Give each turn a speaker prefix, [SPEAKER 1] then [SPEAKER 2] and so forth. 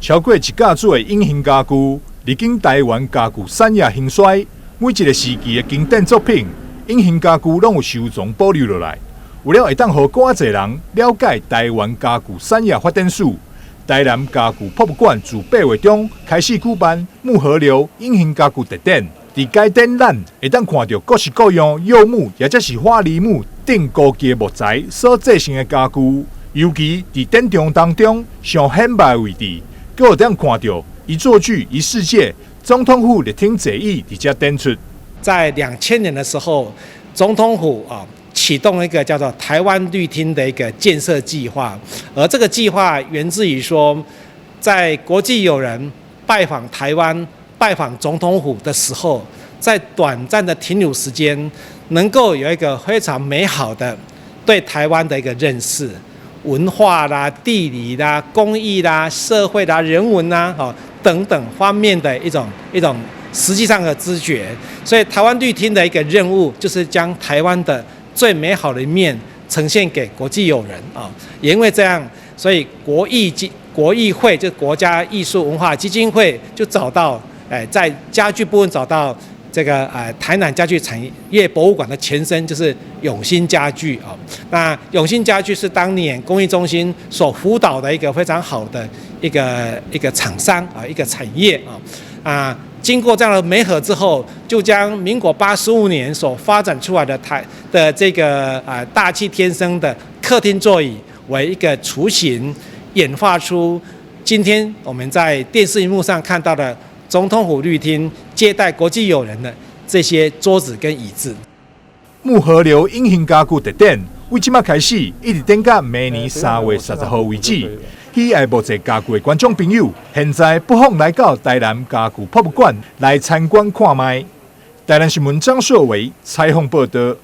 [SPEAKER 1] 超过1架组的隐形家具，历经台湾家具产业兴衰，每一个时期的经典作品，隐形家具拢有收藏保留落来。为了会当互更侪人了解台湾家具产业发展史，台南家具博物馆自8月中开始举办木河流隐形家具特展。伫该展览会当看到各式各样柚木，也则是花梨木等高级木材所制成的家具。尤其伫展场当中上显摆的位置，阁有当看到一座具一世界总统府立厅座椅伫遮展出。
[SPEAKER 2] 在2000年的时候，总统府启动了一个叫做台湾绿厅的一个建设计划，而这个计划源自于说，在国际友人拜访台湾、拜访总统府的时候，在短暂的停留时间，能够有一个非常美好的对台湾的一个认识。文化啦、地理啦、工艺啦、社会啦、人文啦，等等方面的一种实际上的知觉。所以台湾绿厅的一个任务，就是将台湾的最美好的一面呈现给国际友人啊。也因为这样，所以国艺会就国家艺术文化基金会就找到，在家具部分找到这个台南家具产业博物馆的前身就是永兴家具啊。那永兴家具是当年工艺中心所辅导的一个非常好的一个厂商啊，一个产业啊。经过这样的媒合之后，就将民国85年所发展出来的这个大气天生的客厅座椅为一个雏形，演化出今天我们在电视荧幕上看到的总统府绿厅接待国际友人的这些桌子跟椅子。
[SPEAKER 1] 木河流隐形家具特展，为即马开始，一直展到明年3月30号为止。喜爱木质家具的观众朋友，现在不妨来到台南家具博物馆来参观看卖。台南新闻张硕维采访报道。